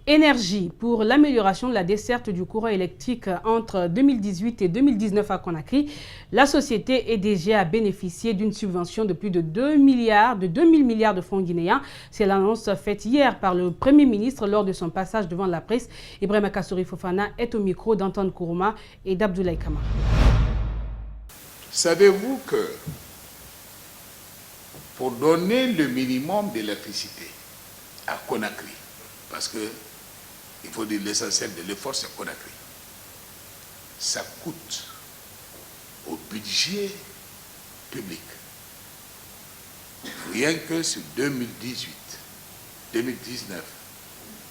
Énergie pour l'amélioration de la desserte du courant électrique entre 2018 et 2019 à Conakry. La société EDG a bénéficié d'une subvention de plus de 2000 milliards de francs guinéens. C'est l'annonce faite hier par le Premier ministre lors de son passage devant la presse. Ibrahima Kassouri Fofana est au micro d'Antoine Kourouma et d'Abdoulaye Kamara. Savez-vous que pour donner le minimum d'électricité à Conakry, parce que il faut dire l'essentiel de l'effort, c'est Conakry, ça coûte au budget public, rien que sur 2018-2019,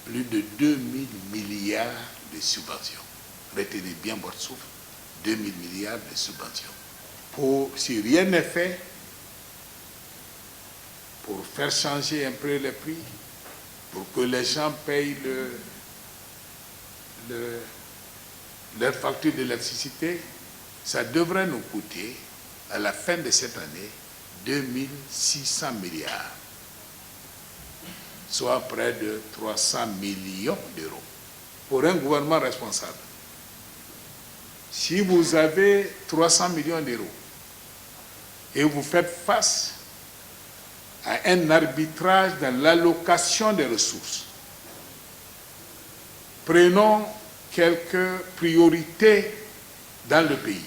plus de 2000 milliards de subventions. Retenez bien votre souffle, 2000 milliards de subventions. Si rien n'est fait pour faire changer un peu les prix, pour que les gens payent leur facture d'électricité, ça devrait nous coûter, à la fin de cette année, 2600 milliards, soit près de 300 millions d'euros. Pour un gouvernement responsable, si vous avez 300 millions d'euros et vous faites face à un arbitrage dans l'allocation des ressources, prenons quelques priorités dans le pays.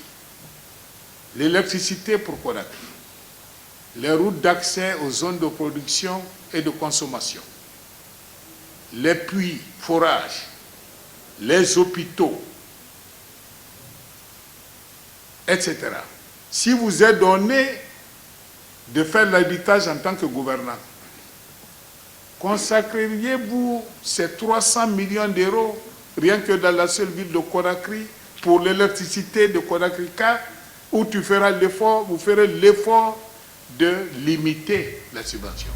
L'électricité pour Conakry, les routes d'accès aux zones de production et de consommation, les puits, forages, les hôpitaux, etc. Si vous êtes donné de faire l'arbitrage en tant que gouvernant, consacreriez-vous ces 300 millions d'euros rien que dans la seule ville de Conakry pour l'électricité de Conakry, où tu feras l'effort, vous ferez l'effort de limiter la subvention.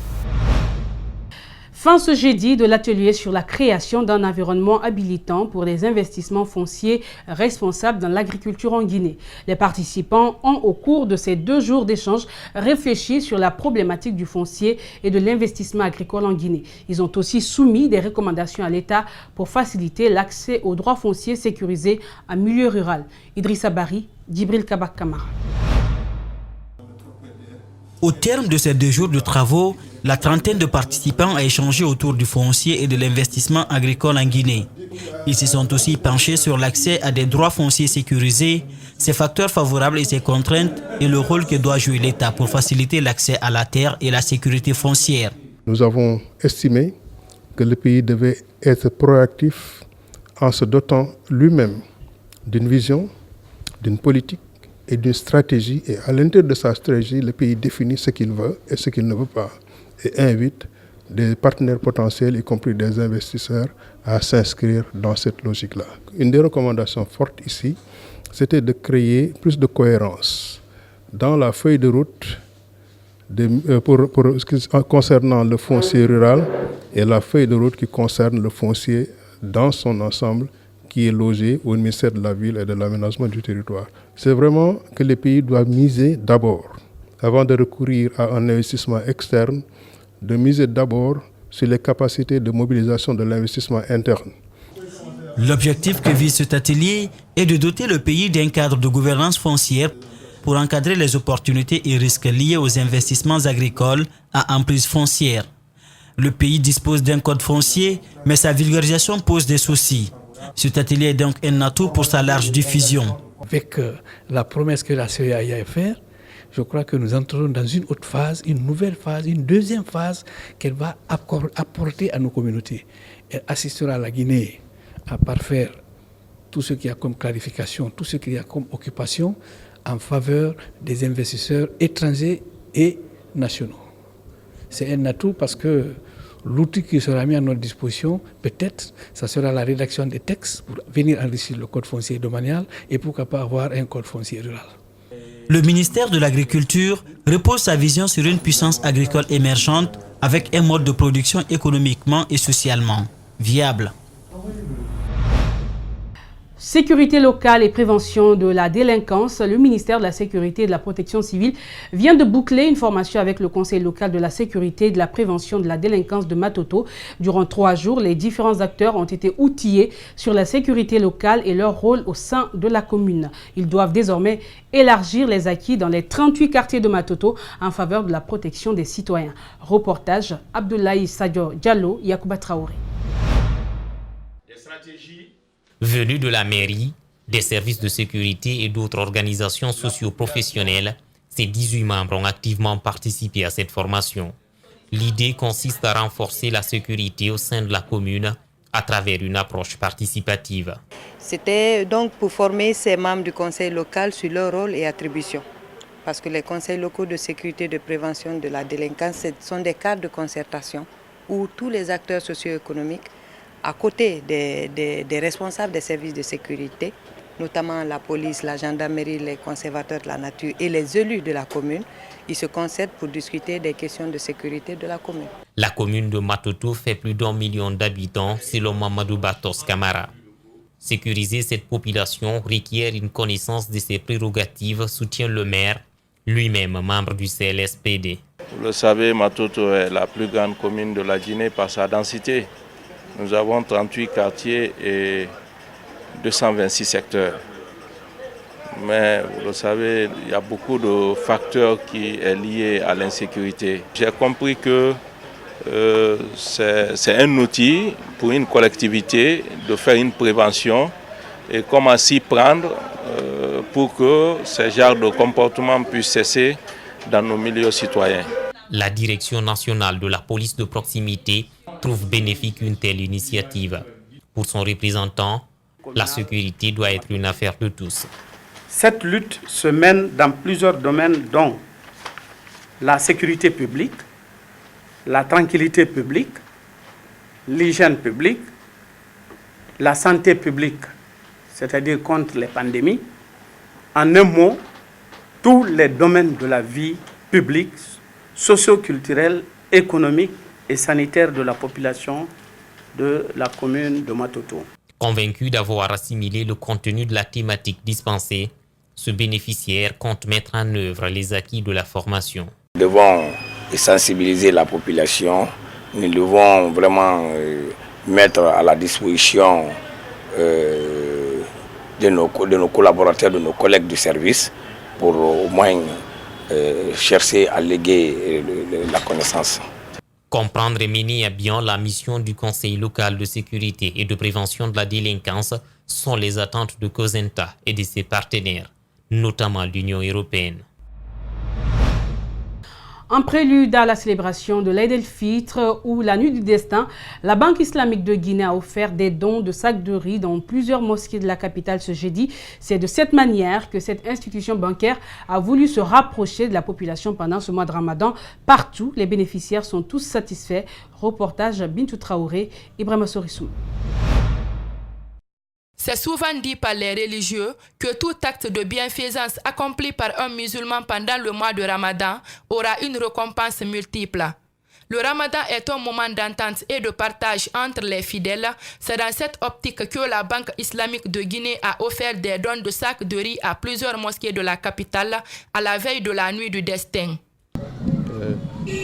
Fin ce jeudi de l'atelier sur la création d'un environnement habilitant pour les investissements fonciers responsables dans l'agriculture en Guinée. Les participants ont, au cours de ces 2 jours d'échange, réfléchi sur la problématique du foncier et de l'investissement agricole en Guinée. Ils ont aussi soumis des recommandations à l'État pour faciliter l'accès aux droits fonciers sécurisés en milieu rural. Idrissa Bari, Djibril Kabak Kamara. Au terme de ces 2 jours de travaux, la trentaine de participants a échangé autour du foncier et de l'investissement agricole en Guinée. Ils se sont aussi penchés sur l'accès à des droits fonciers sécurisés, ses facteurs favorables et ses contraintes et le rôle que doit jouer l'État pour faciliter l'accès à la terre et la sécurité foncière. Nous avons estimé que le pays devait être proactif en se dotant lui-même d'une vision, d'une politique et d'une stratégie. Et à l'intérieur de sa stratégie, le pays définit ce qu'il veut et ce qu'il ne veut pas, et invite des partenaires potentiels, y compris des investisseurs, à s'inscrire dans cette logique-là. Une des recommandations fortes ici, c'était de créer plus de cohérence dans la feuille de route concernant le foncier rural et la feuille de route qui concerne le foncier dans son ensemble, qui est logé au ministère de la Ville et de l'Aménagement du territoire. C'est vraiment que les pays doivent miser d'abord, avant de recourir à un investissement externe, de miser d'abord sur les capacités de mobilisation de l'investissement interne. L'objectif que vise cet atelier est de doter le pays d'un cadre de gouvernance foncière pour encadrer les opportunités et risques liés aux investissements agricoles à emprise foncière. Le pays dispose d'un code foncier, mais sa vulgarisation pose des soucis. Cet atelier est donc un atout pour sa large diffusion. Avec la promesse que la CEAI a faite, je crois que nous entrons dans une autre phase, une nouvelle phase, une deuxième phase qu'elle va apporter à nos communautés. Elle assistera la Guinée à parfaire tout ce qu'il y a comme clarification, tout ce qu'il y a comme occupation en faveur des investisseurs étrangers et nationaux. C'est un atout parce que l'outil qui sera mis à notre disposition, peut-être, ça sera la rédaction des textes pour venir enrichir le code foncier domanial et pourquoi pas avoir un code foncier rural. Le ministère de l'Agriculture repose sa vision sur une puissance agricole émergente avec un mode de production économiquement et socialement viable. Sécurité locale et prévention de la délinquance, le ministère de la Sécurité et de la Protection civile vient de boucler une formation avec le Conseil local de la sécurité et de la prévention de la délinquance de Matoto. Durant 3 jours, les différents acteurs ont été outillés sur la sécurité locale et leur rôle au sein de la commune. Ils doivent désormais élargir les acquis dans les 38 quartiers de Matoto en faveur de la protection des citoyens. Reportage Abdoulaye Sadio Diallo, Yacouba Traoré. Venus de la mairie, des services de sécurité et d'autres organisations socio-professionnelles, ces 18 membres ont activement participé à cette formation. L'idée consiste à renforcer la sécurité au sein de la commune à travers une approche participative. C'était donc pour former ces membres du conseil local sur leur rôle et attributions. Parce que les conseils locaux de sécurité et de prévention de la délinquance ce sont des cadres de concertation où tous les acteurs socio-économiques, à côté des responsables des services de sécurité, notamment la police, la gendarmerie, les conservateurs de la nature et les élus de la commune, ils se concertent pour discuter des questions de sécurité de la commune. La commune de Matoto fait plus d'1 million d'habitants, selon Mamadou Batos Camara. Sécuriser cette population requiert une connaissance de ses prérogatives, soutient le maire, lui-même membre du CLSPD. Vous le savez, Matoto est la plus grande commune de la Guinée par sa densité. Nous avons 38 quartiers et 226 secteurs. Mais vous le savez, il y a beaucoup de facteurs qui sont liés à l'insécurité. J'ai compris que c'est un outil pour une collectivité de faire une prévention et comment s'y prendre pour que ce genre de comportement puisse cesser dans nos milieux citoyens. La Direction nationale de la police de proximité trouve bénéfique une telle initiative. Pour son représentant, la sécurité doit être une affaire de tous. Cette lutte se mène dans plusieurs domaines, dont la sécurité publique, la tranquillité publique, l'hygiène publique, la santé publique, c'est-à-dire contre les pandémies. En un mot, tous les domaines de la vie publique, socio-culturelle, économique et sanitaire de la population de la commune de Matoto. Convaincu d'avoir assimilé le contenu de la thématique dispensée, ce bénéficiaire compte mettre en œuvre les acquis de la formation. Nous devons sensibiliser la population, nous devons vraiment mettre à la disposition de nos collaborateurs, de nos collègues du service, pour au moins chercher à léguer la connaissance. Comprendre et mener à bien la mission du Conseil local de sécurité et de prévention de la délinquance sont les attentes de Cosenta et de ses partenaires, notamment l'Union européenne. En prélude à la célébration de l'Aïd el-Fitr ou la Nuit du Destin, la Banque islamique de Guinée a offert des dons de sacs de riz dans plusieurs mosquées de la capitale ce jeudi. C'est de cette manière que cette institution bancaire a voulu se rapprocher de la population pendant ce mois de Ramadan. Partout, les bénéficiaires sont tous satisfaits. Reportage Bintou Traoré, Ibrahima Sorissou. C'est souvent dit par les religieux que tout acte de bienfaisance accompli par un musulman pendant le mois de Ramadan aura une récompense multiple. Le Ramadan est un moment d'entente et de partage entre les fidèles. C'est dans cette optique que la Banque islamique de Guinée a offert des dons de sacs de riz à plusieurs mosquées de la capitale à la veille de la Nuit du Destin.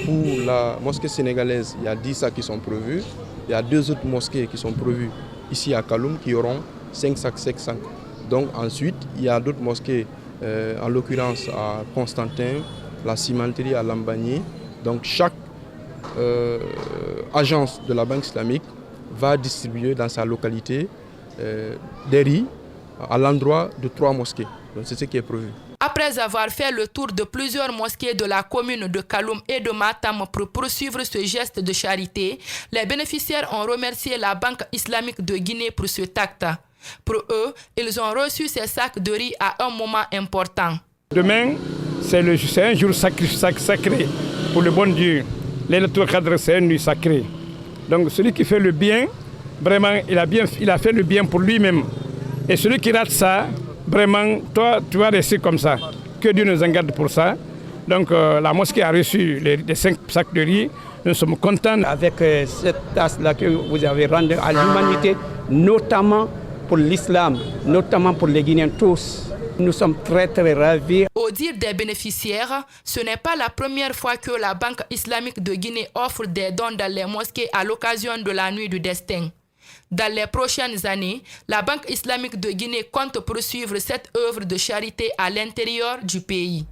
Pour la mosquée sénégalaise, il y a 10 sacs qui sont prévus. Il y a 2 autres mosquées qui sont prévues ici à Kaloum qui auront 5 sacs. Donc ensuite, il y a d'autres mosquées, en l'occurrence à Constantin, la cimenterie à Lambagny. Donc chaque agence de la Banque islamique va distribuer dans sa localité des riz à l'endroit de 3 mosquées. Donc c'est ce qui est prévu. Après avoir fait le tour de plusieurs mosquées de la commune de Kaloum et de Matam pour poursuivre ce geste de charité, les bénéficiaires ont remercié la Banque islamique de Guinée pour ce acte. Pour eux, ils ont reçu ces sacs de riz à un moment important. Demain, c'est un jour sacré pour le bon Dieu. Laylatul Qadr, c'est une nuit sacrée. Donc celui qui fait le bien, vraiment, il a fait le bien pour lui-même. Et celui qui rate ça, vraiment, toi, tu vas rester comme ça. Que Dieu nous en garde pour ça. Donc la mosquée a reçu les 5 sacs de riz. Nous sommes contents. Avec cette tasse-là que vous avez rendue à l'humanité, notamment pour l'islam, notamment pour les Guinéens tous. Nous sommes très très ravis. Au dire des bénéficiaires, ce n'est pas la première fois que la Banque islamique de Guinée offre des dons dans les mosquées à l'occasion de la Nuit du Destin. Dans les prochaines années, la Banque islamique de Guinée compte poursuivre cette œuvre de charité à l'intérieur du pays.